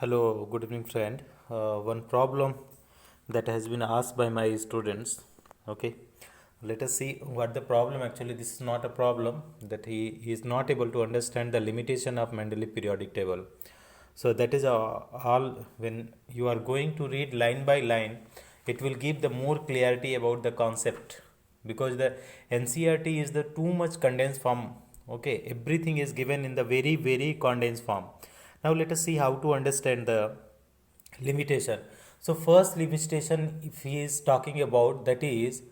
Hello, good evening, friend. One problem that has been asked by my students. Okay, let us see what the problem actually. This is not a problem that he is not able to understand the limitation of Mendeleev periodic table. So that is all. When you are going to read line by line, it will give the more clarity about the concept because the NCERT is the too much condensed form. Okay, everything is given in the very condensed form. Now let us see how to understand the limitation. So first limitation, if he is talking about, that is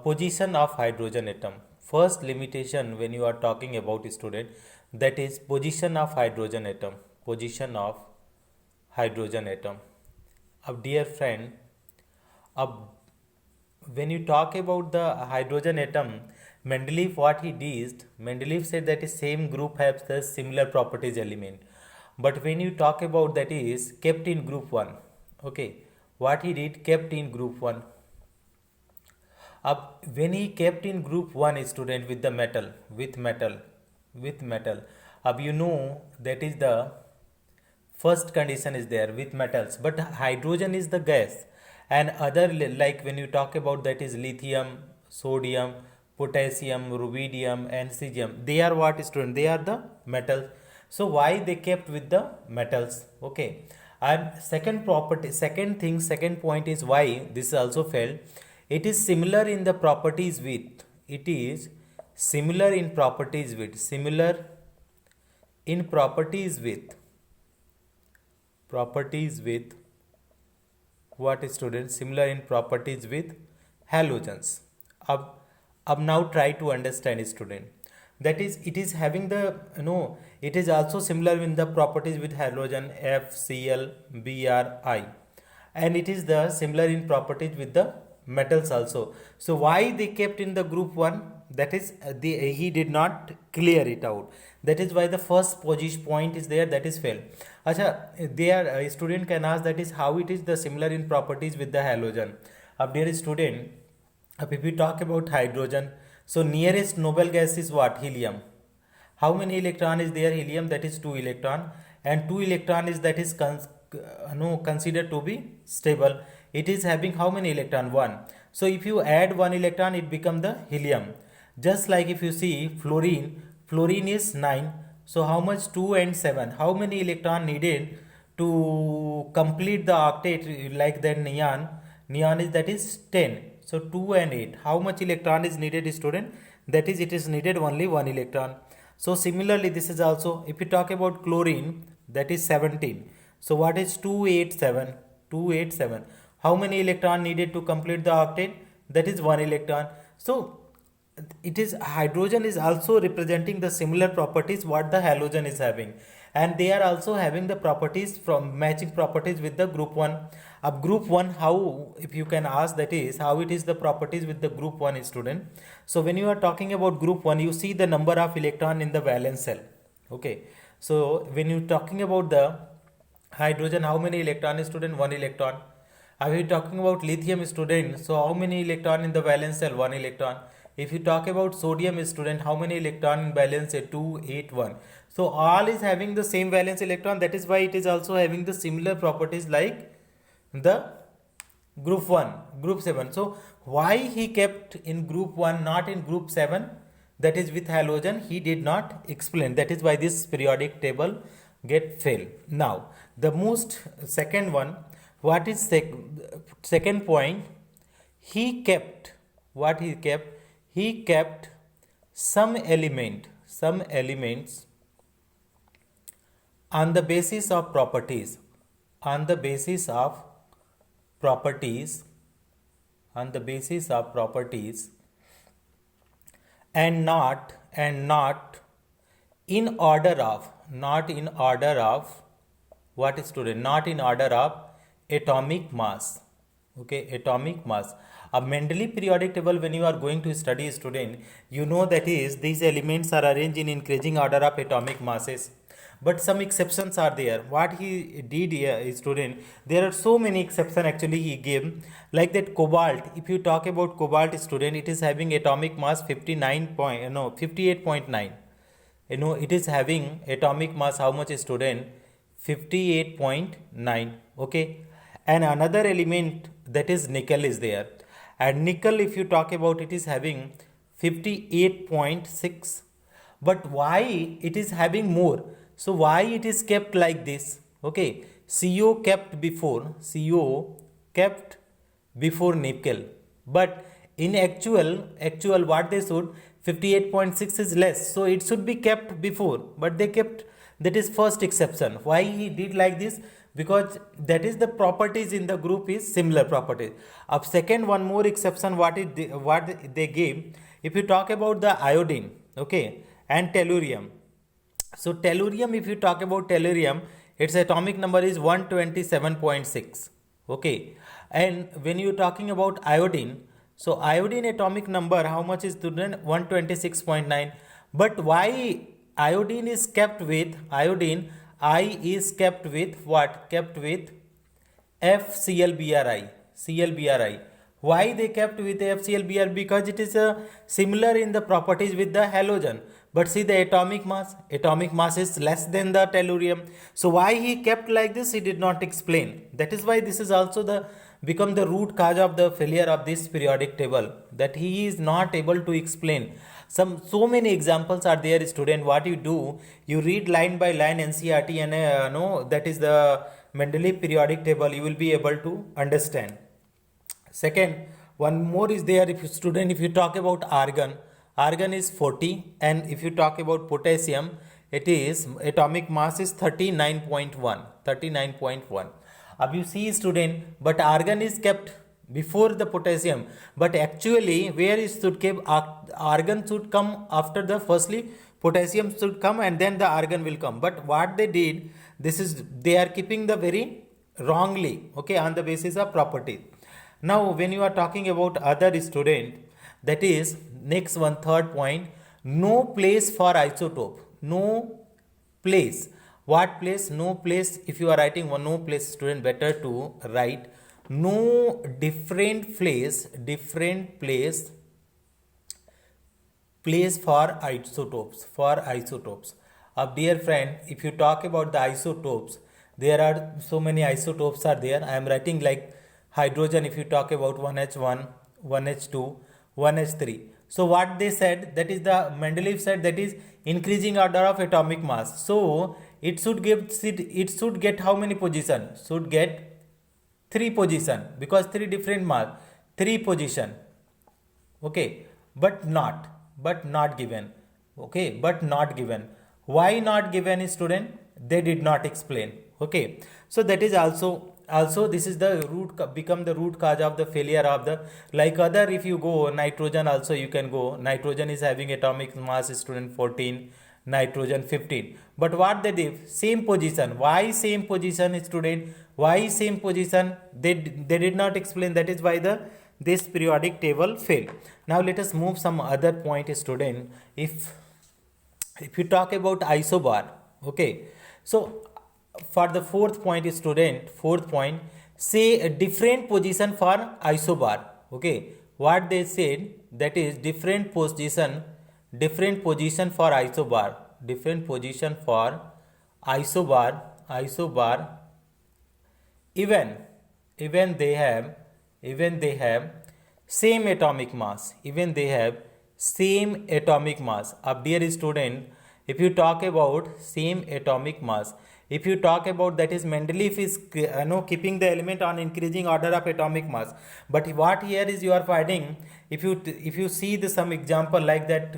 position of hydrogen atom. First limitation when you are talking about, student, that is position of hydrogen atom. Position of hydrogen atom. Dear friend, when you talk about the hydrogen atom, what he did, Mendeleev said that the same group has the similar properties element. But when you talk about, that is kept in group 1, okay, what he did, kept in group 1. When he kept in group 1, student, with the metal, with metal, you know that is the first condition is there with metals, but hydrogen is the gas. And other, like when you talk about, that is lithium, sodium, potassium, rubidium, and cesium, they are what, student? They are the metals. So why they kept with the metals? Okay. And second property, second thing, second point is why this also failed. It is similar in the properties with, it is similar in properties with, similar in properties with what, students? Similar in properties with halogens. अब now try to understand, student. That is, it is having the, it is also similar in the properties with halogen FCl, Bri, and it is the similar in properties with the metals also. So why they kept in the group 1? That is, he did not clear it out. That is why the first position point is there, that is failed. Acha, there a student can ask, that is how it is the similar in properties with the halogen. Dear student, if we talk about hydrogen, so nearest noble gas is what? Helium. How many electron is there? Helium, that is 2 electron, and 2 electron is, that is considered to be stable. It is having how many electron? 1. So if you add 1 electron, it become the helium. Just like if you see fluorine is 9. So how much? 2 and 7. How many electron needed to complete the octet? Like the neon is, that is 10. So 2 and 8. How much electron is needed, student? That is, it is needed only 1 electron. So similarly, this is also, if you talk about chlorine, that is 17. So what is 287? 287. How many electron needed to complete the octet? That is 1 electron. So it is, hydrogen is also representing the similar properties what the halogen is having, and they are also having the properties from matching properties with the group 1. Of group 1, how, if you can ask, that is how it is the properties with the group 1, student. So when you are talking about group 1, you see the number of electron in the valence shell. Okay, so when you talking about the hydrogen, how many electron, student? 1 electron. Are we talking about lithium, student? So how many electron in the valence shell? 1 electron. If you talk about sodium, student, how many electron in valence shell? 281. So all is having the same valence electron. That is why it is also having the similar properties like the group 1, group 7. So why he kept in group 1, not in group 7, that is with halogen, he did not explain. That is why this periodic table get failed. Now the most second one, what is second point? He kept, what he kept? He kept some elements on the basis of properties, on the basis of properties, on the basis of properties, and not in order of, not in order of what, student? Not in order of atomic mass. Okay, atomic mass. A Mendeleev periodic table, when you are going to study, student, you know that is these elements are arranged in increasing order of atomic masses. But some exceptions are there. What he did here, student, there are so many exceptions actually he gave. Like that cobalt, if you talk about cobalt, student, it is having atomic mass 58.9. It is having atomic mass how much, student? 58.9. Okay, and another element that is nickel is there, and nickel, if you talk about, it is having 58.6. But why it is having more? So why it is kept like this? Okay, CO kept before, CO kept before nickel, but in actual what they should, 58.6 is less, so it should be kept before, but they kept, that is first exception. Why he did like this? Because that is the properties in the group is similar properties. Of second, one more exception, what they gave, if you talk about the iodine, okay, and tellurium. So tellurium, if you talk about tellurium, its atomic number is 127.6. Okay, and when you talking about iodine, so iodine atomic number, how much is student? 126.9. But why iodine is kept with iodine? I is kept with what? Kept with FClBri. ClBri. Why they kept with FClBr? Because it is similar in the properties with the halogen. But see the atomic mass is less than the tellurium. So why he kept like this, he did not explain. That is why this is also the become the root cause of the failure of this periodic table, that he is not able to explain. So many examples are there, student. What you do, you read line by line NCERT, and no, that is the Mendeleev periodic table, you will be able to understand. Second, one more is there, if you talk about argon is 40, and if you talk about potassium, it is atomic mass is 39.1. अब you see student, but argon is kept before the potassium, but actually where it should keep, argon should come after the, firstly potassium should come and then the argon will come. But what they did, this is, they are keeping the very wrongly, okay, on the basis of property. Now when you are talking about other student, that is next one, third point, no place for isotope. No place. What place? No place. If you are writing one no place, student, better to write no different place for isotopes. Dear friend, if you talk about the isotopes, there are so many isotopes are there. I am writing like hydrogen, if you talk about 1H1, 1H2, 1H3. So what they said, that is the Mendeleev said, that is increasing order of atomic mass. So it should get how many position? Should get 3 position, because 3 different mass, 3 position. Okay, but not given. Okay, but not given. Why not given, student? They did not explain. Okay, so that is also this is the become the root cause of the failure of the, like other, if you go nitrogen also, you can go, nitrogen is having atomic mass, student, 14, nitrogen 15. But what they did, same position. Why same position, student? Why same position? They did not explain. That is why this periodic table failed. Now let us move some other point, student. If you talk about isobar, okay, so for the fourth point, student, fourth point, say a different position for isobar. Okay, what they said, that is different position for isobar, even they have same atomic mass, Up dear student, if you talk about same atomic mass, if you talk about, that is Mendeleev is keeping the element on increasing order of atomic mass. But what here is you are finding, if you see some example like that,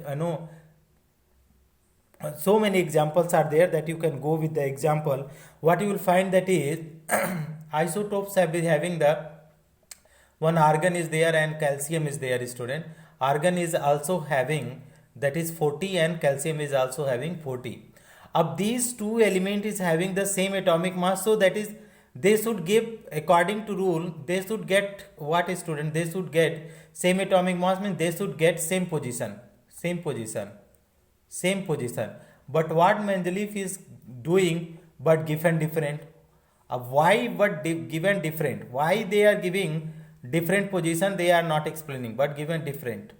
so many examples are there that you can go with the example. What you will find, that is isotopes have been having the one argon is there and calcium is there, student. Argon is also having, that is 40, and calcium is also having 40. Of these two element is having the same atomic mass, so that is they should give, according to rule, they should get what, student? They should get same atomic mass, means they should get same position. But what Mendeleev is doing, but given different. Why but given different? Why they are giving different position? They are not explaining, but given different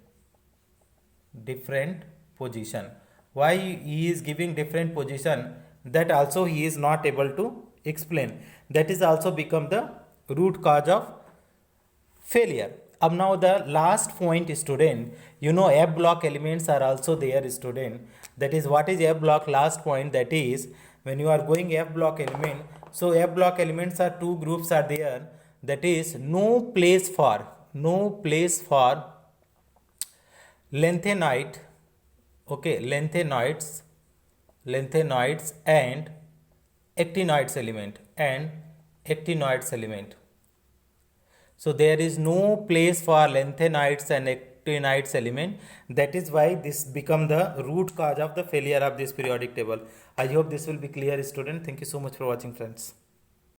position. Why he is giving different position? that also he is not able to explain. That is also become the root cause of failure. अब now the last point, student, you know F block elements are also there, student. That is, what is F block? Last point, that is when you are going F block element. So F block elements are two groups are there. That is no place for lanthanoid, okay, lanthanoids and actinoids element. So there is no place for lanthanides and actinides element. That is why this become the root cause of the failure of this periodic table. I hope this will be clear, student. Thank you so much for watching, friends.